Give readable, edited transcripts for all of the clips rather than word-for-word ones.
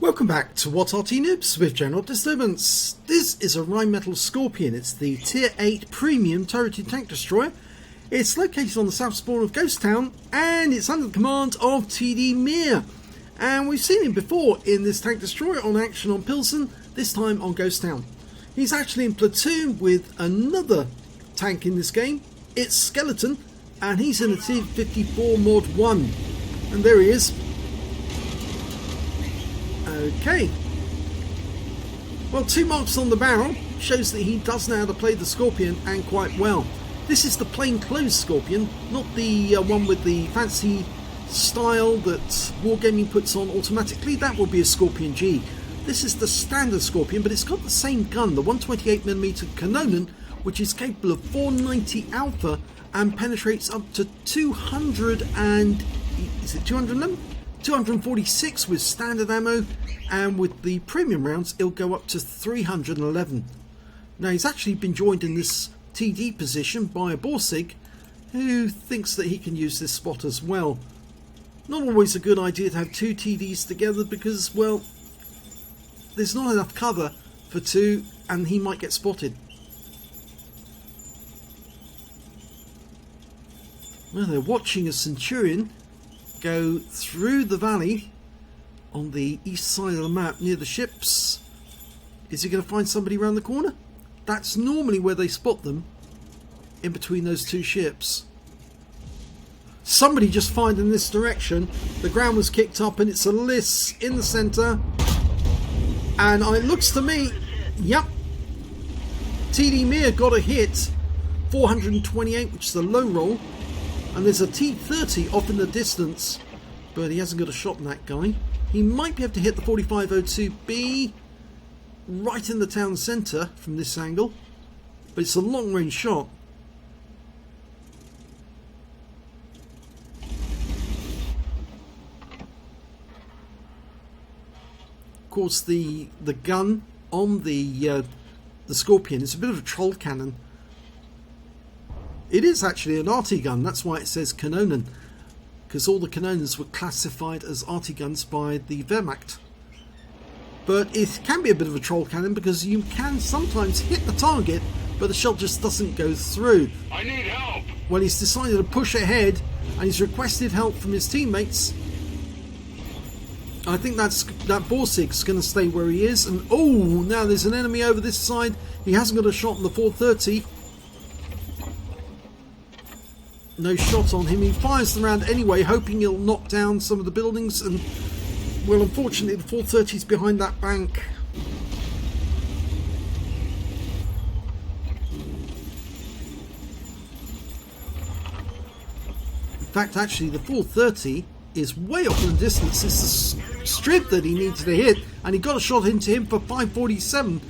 Welcome back to What Arty Noobs with General Disturbance. This is a Rheinmetall Skorpion. It's the Tier 8 Premium Turreted Tank Destroyer. It's located on the south spawn of Ghost Town and it's under the command of TD Mir. And we've seen him before in this tank destroyer on action on Pilsen, this time on Ghost Town. He's actually in platoon with another tank in this game. It's Skeleton, and he's in a T54 Mod 1. And there he is. Okay. Well, 2 marks on the barrel shows that he does know how to play the Skorpion, and quite well. This is the plain clothes Skorpion, not the one with the fancy style that Wargaming puts on automatically. That will be a Skorpion G. This is the standard Skorpion, but it's got the same gun, the 128mm Kanonen, which is capable of 490 alpha and penetrates up to 246 with standard ammo, and with the premium rounds it'll go up to 311. Now he's actually been joined in this TD position by a Borsig who thinks that he can use this spot as well. Not always a good idea to have 2 TDs together because, well, there's not enough cover for 2 and he might get spotted. Well, they're watching a Centurion go through the valley on the east side of the map near the ships. Is he going to find somebody around the corner? That's normally where they spot them, in between those 2 ships. Somebody just fired in this direction. The ground was kicked up and it's a Liss in the centre. And it looks to me, yep, TD Mir got a hit, 428, which is a low roll. And there's a T30 off in the distance, but he hasn't got a shot on that guy. He might be able to hit the 4502B right in the town centre from this angle, but it's a long range shot. Of course, the gun on the Skorpion is a bit of a troll cannon. It is actually an Arty gun, that's why it says Kanonen, because all the Kanonens were classified as Arty guns by the Wehrmacht. But it can be a bit of a troll cannon because you can sometimes hit the target, but the shell just doesn't go through. I need help! Well, he's decided to push ahead and he's requested help from his teammates. I think that Borsig's going to stay where he is, and oh, now there's an enemy over this side. He hasn't got a shot on the 430. No shot on him. He fires the round anyway, hoping he'll knock down some of the buildings, and well, unfortunately the 430 is behind that bank. In fact, actually the 430 is way off in the distance. It's the strip that he needs to hit, and he got a shot into him for 547,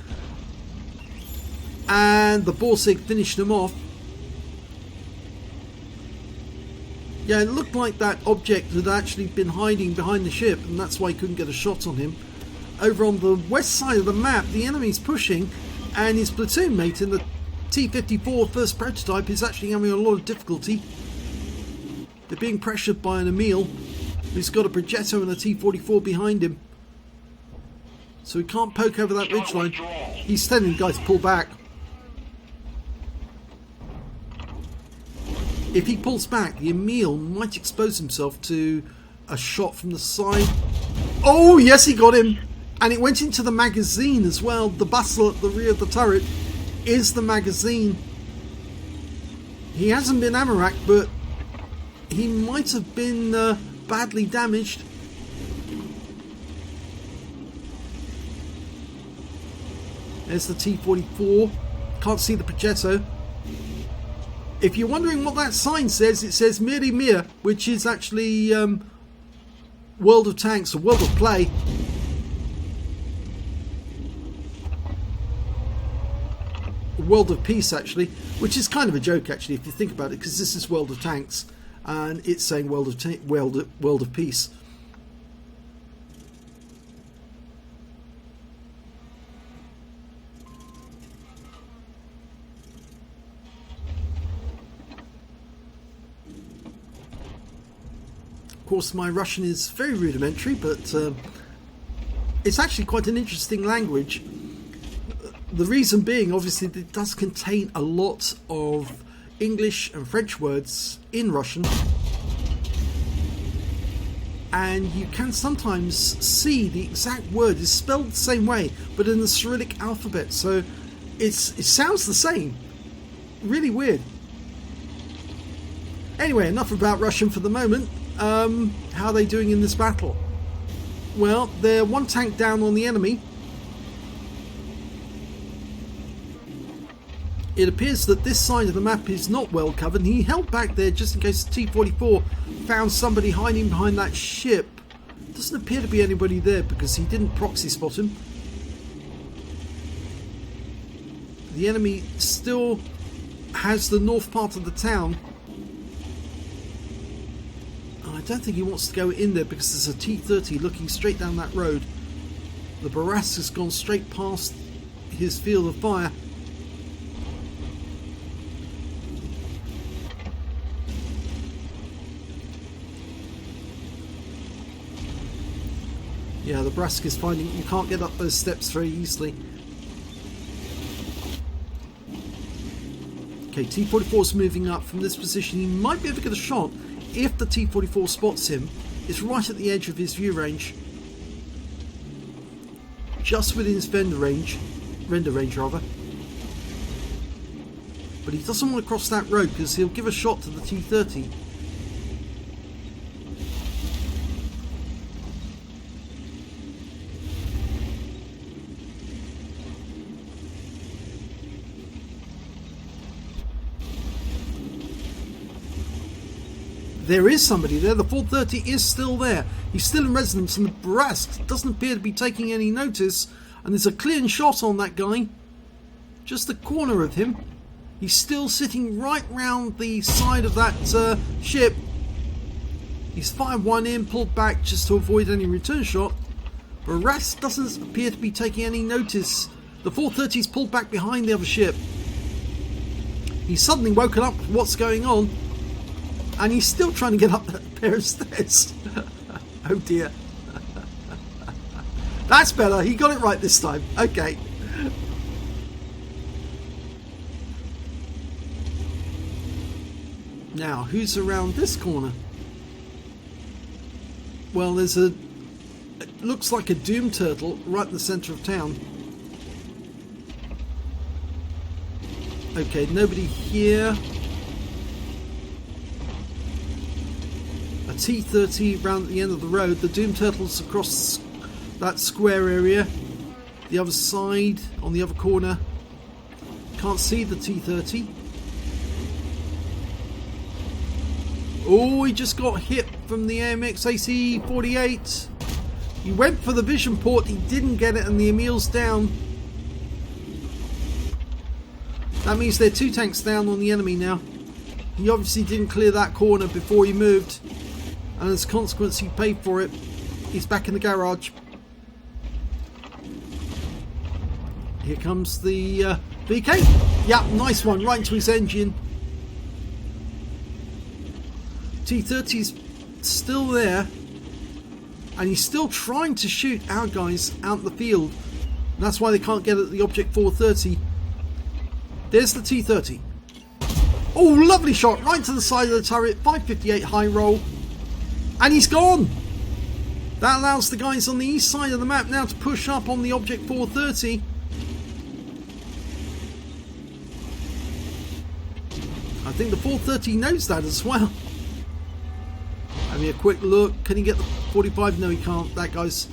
and the Borsig finished him off. Yeah, it looked like that object had actually been hiding behind the ship, and that's why he couldn't get a shot on him. Over on the west side of the map, the enemy's pushing, and his platoon mate in the T54 first prototype is actually having a lot of difficulty. They're being pressured by an Emil, who's got a Progetto and a T44 behind him. So he can't poke over that ridgeline. He's telling the guys to pull back. If he pulls back, the Emil might expose himself to a shot from the side. Oh, yes, he got him. And it went into the magazine as well. The bustle at the rear of the turret is the magazine. He hasn't been ammo racked, but he might have been badly damaged. There's the T44. Can't see the Progetto. If you're wondering what that sign says, it says Miri Mir, which is actually World of Tanks or World of Play. World of Peace, actually, which is kind of a joke, actually, if you think about it, because this is World of Tanks and it's saying World of Peace. Of course, my Russian is very rudimentary, but It's actually quite an interesting language. The reason being, obviously, it does contain a lot of English and French words in Russian. And you can sometimes see the exact word is spelled the same way, but in the Cyrillic alphabet. So it sounds the same. Really weird. Anyway, enough about Russian for the moment. How are they doing in this battle? Well, they're one tank down on the enemy. It appears that this side of the map is not well covered. He held back there just in case the T-44 found somebody hiding behind that ship. Doesn't appear to be anybody there because he didn't proxy spot him. The enemy still has the north part of the town. I don't think he wants to go in there because there's a T-30 looking straight down that road. The Boras has gone straight past his field of fire. Yeah, the Brask is finding you can't get up those steps very easily. Okay, T-44 is moving up from this position. He might be able to get a shot if the T-44 spots him. It's right at the edge of his view range. Just within his render range rather. But he doesn't want to cross that road because he'll give a shot to the T-30. There is somebody there. The 430 is still there. He's still in residence, and the Brask doesn't appear to be taking any notice. And there's a clean shot on that guy. Just the corner of him. He's still sitting right round the side of that ship. He's fired one in, pulled back just to avoid any return shot. Brask doesn't appear to be taking any notice. The 430's pulled back behind the other ship. He's suddenly woken up to what's going on. And he's still trying to get up that pair of stairs. Oh dear. That's better. He got it right this time. Okay. Now, who's around this corner? Well, there's it looks like a Doom Turtle right in the centre of town. Okay, nobody here. T-30 round at the end of the road. The Doom Turtle's across that square area. The other side, on the other corner. Can't see the T-30. Oh, he just got hit from the AMX AC-48. He went for the vision port, he didn't get it, and the Emil's down. That means there are two tanks down on the enemy now. He obviously didn't clear that corner before he moved. And as a consequence, he paid for it. He's back in the garage. Here comes the VK. Yeah, nice one, right into his engine. T-30's still there. And he's still trying to shoot our guys out in the field. And that's why they can't get at the Object 430. There's the T-30. Oh, lovely shot, right to the side of the turret. 558 high roll. And he's gone! That allows the guys on the east side of the map now to push up on the Object 430. I think the 430 knows that as well. Having a quick look. Can he get the 45? No, he can't. That guy's...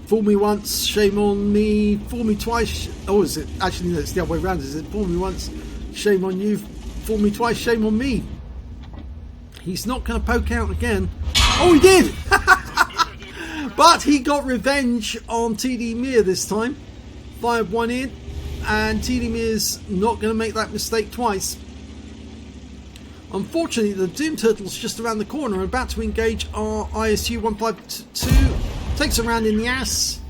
Fool me once, shame on me. Fool me twice. Oh, is it? Actually, no, it's the other way around, is it? Fool me once, shame on you. Fool me twice, shame on me. He's not going to poke out again. Oh, he did! But he got revenge on TD Mir this time. Fired one in. And TD Mir's not going to make that mistake twice. Unfortunately, the Doom Turtle's just around the corner, about to engage our ISU 152. Takes a round in the ass.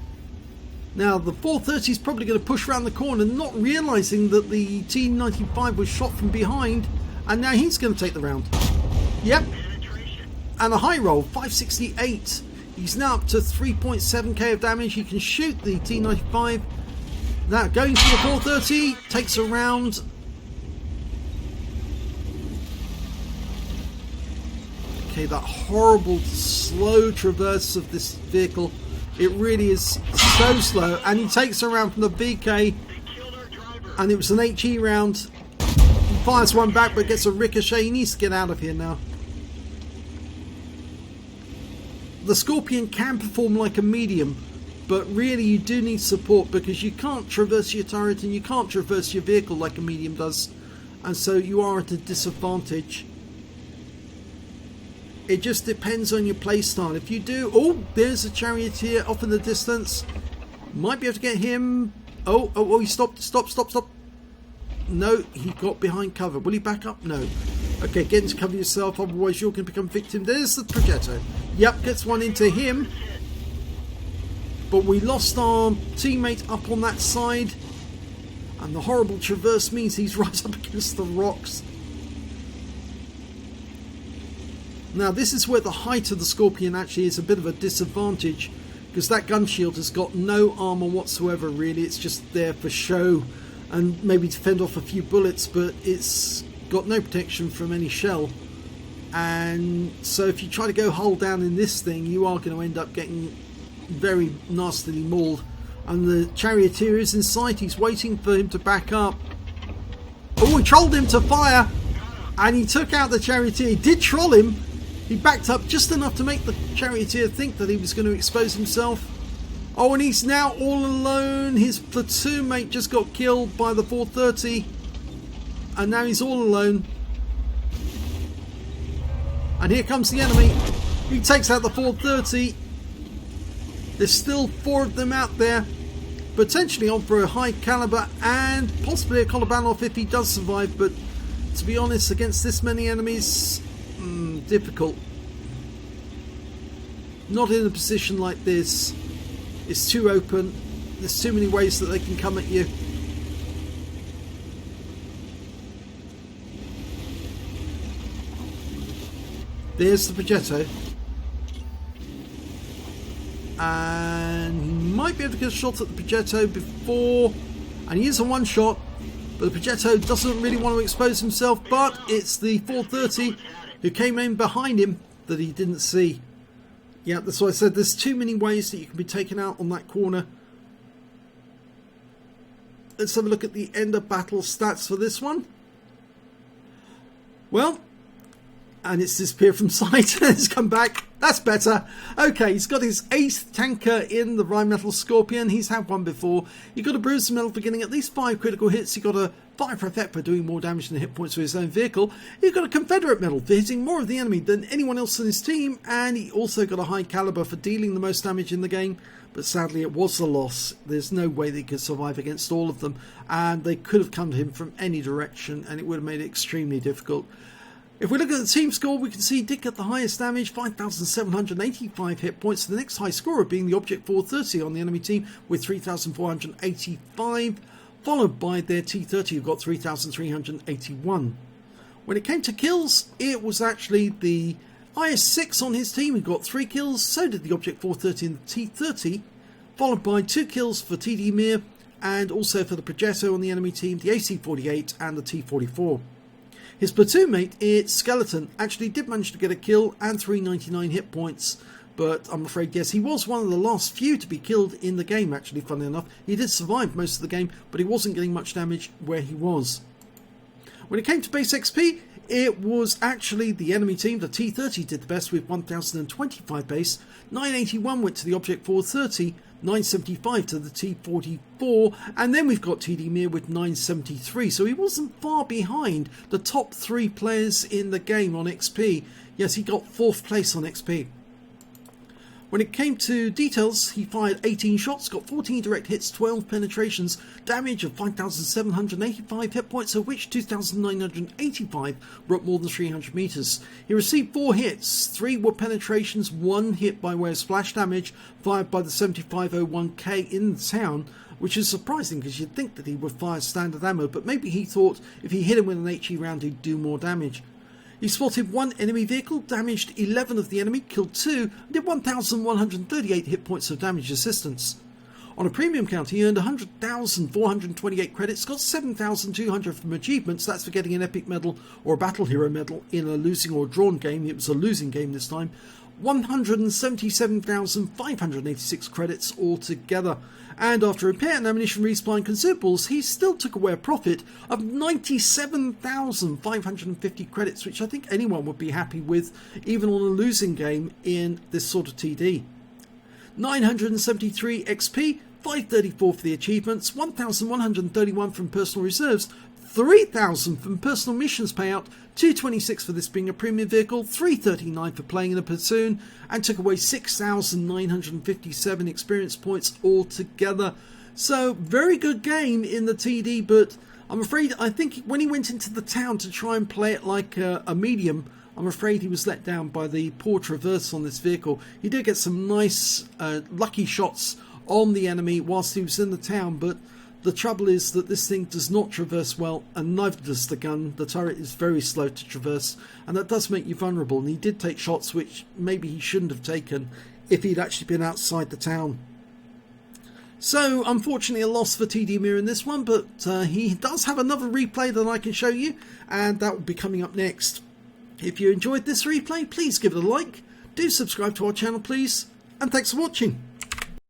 Now, the 430's probably going to push around the corner, not realising that the T95 was shot from behind. And now he's going to take the round. Yep. And a high roll, 568. He's now up to 3.7k of damage. He can shoot the T95. Now going for the 430, takes a round. Okay, that horrible slow traverse of this vehicle. It really is so slow. And he takes a round from the BK. And it was an HE round. He fires one back but gets a ricochet. He needs to get out of here now. The Skorpion can perform like a medium, but really you do need support because you can't traverse your turret and you can't traverse your vehicle like a medium does, and so you are at a disadvantage. It just depends on your playstyle. If you do... Oh, there's a charioteer off in the distance. Might be able to get him. Oh, he stopped. No, he got behind cover. Will he back up? No. Okay, get into cover yourself, otherwise you're going to become victim. There's the Progetto. Yep, gets one into him. But we lost our teammate up on that side. And the horrible traverse means he's right up against the rocks. Now, this is where the height of the Skorpion actually is a bit of a disadvantage. Because that gun shield has got no armour whatsoever, really. It's just there for show. And maybe to fend off a few bullets, but it's got no protection from any shell. And so if you try to go hull down in this thing, you are going to end up getting very nastily mauled. And the charioteer is in sight. He's waiting for him to back up. Oh, he trolled him to fire. And he took out the charioteer. He did troll him. He backed up just enough to make the charioteer think that he was going to expose himself. Oh, and he's now all alone. His platoon mate just got killed by the 430. And now he's all alone. And here comes the enemy. He takes out the 430. There's still 4 of them out there. Potentially on for a high caliber and possibly a Kolobanov if he does survive. But to be honest, against this many enemies, difficult. Not in a position like this. It's too open. There's too many ways that they can come at you. There's the Progetto. And he might be able to get a shot at the Progetto before... And he is a one shot. But the Progetto doesn't really want to expose himself. But it's the 430 who came in behind him that he didn't see. Yeah, that's why I said there's too many ways that you can be taken out on that corner. Let's have a look at the end of battle stats for this one. Well, and it's disappeared from sight. It's come back. That's better. Okay, he's got his 8th tanker in the Rheinmetall Skorpion. He's had one before. He got a bruised medal for getting at least 5 critical hits. He got a 5 for effect for doing more damage than hit points to his own vehicle. He got a Confederate medal for hitting more of the enemy than anyone else in his team. And he also got a high caliber for dealing the most damage in the game. But sadly, it was a loss. There's no way they could survive against all of them. And they could have come to him from any direction. And it would have made it extremely difficult. If we look at the team score, we can see Dick at the highest damage, 5,785 hit points. The next high scorer being the Object 430 on the enemy team with 3,485, followed by their T30 who got 3,381. When it came to kills, it was actually the IS-6 on his team who got 3 kills. So did the Object 430 and the T30, followed by 2 kills for TD Mir and also for the Progetto on the enemy team, the AC-48 and the T-44. His platoon mate, it's Skeleton, actually did manage to get a kill and 399 hit points. But I'm afraid, yes, he was one of the last few to be killed in the game, actually, funnily enough. He did survive most of the game, but he wasn't getting much damage where he was. When it came to base XP, it was actually the enemy team. The T30 did the best with 1,025 base. 981 went to the Object 430. 975 to the T44, and then we've got TD Mir with 973, so he wasn't far behind the top 3 players in the game on XP. Yes, he got 4th place on XP. When it came to details, he fired 18 shots, got 14 direct hits, 12 penetrations, damage of 5,785 hit points, of which 2,985 were up more than 300 meters. He received 4 hits, 3 were penetrations, 1 hit by way of splash damage, fired by the 7501K in the town, which is surprising because you'd think that he would fire standard ammo, but maybe he thought if he hit him with an HE round he'd do more damage. He spotted 1 enemy vehicle, damaged 11 of the enemy, killed 2, and did 1,138 hit points of damage assistance. On a premium count, he earned 100,428 credits, got 7,200 from achievements, that's for getting an epic medal or a battle hero medal in a losing or drawn game. It was a losing game this time. 177,586 credits altogether. And after repair and ammunition resupply and consumables, he still took away a profit of 97,550 credits, which I think anyone would be happy with, even on a losing game in this sort of TD. 973 XP, 534 for the achievements, 1,131 from personal reserves, 3,000 from personal missions payout, 226 for this being a premium vehicle, 339 for playing in a platoon, and took away 6,957 experience points altogether. So very good game in the TD, but I'm afraid, I think when he went into the town to try and play it like a medium, I'm afraid he was let down by the poor traverse on this vehicle. He did get some nice lucky shots on the enemy whilst he was in the town, but the trouble is that this thing does not traverse well, and neither does the gun. The turret is very slow to traverse, and that does make you vulnerable, and he did take shots which maybe he shouldn't have taken if he'd actually been outside the town. So unfortunately a loss for TD Mir in this one, but he does have another replay that I can show you, and that will be coming up next. If you enjoyed this replay, please give it a like, do subscribe to our channel please, and thanks for watching.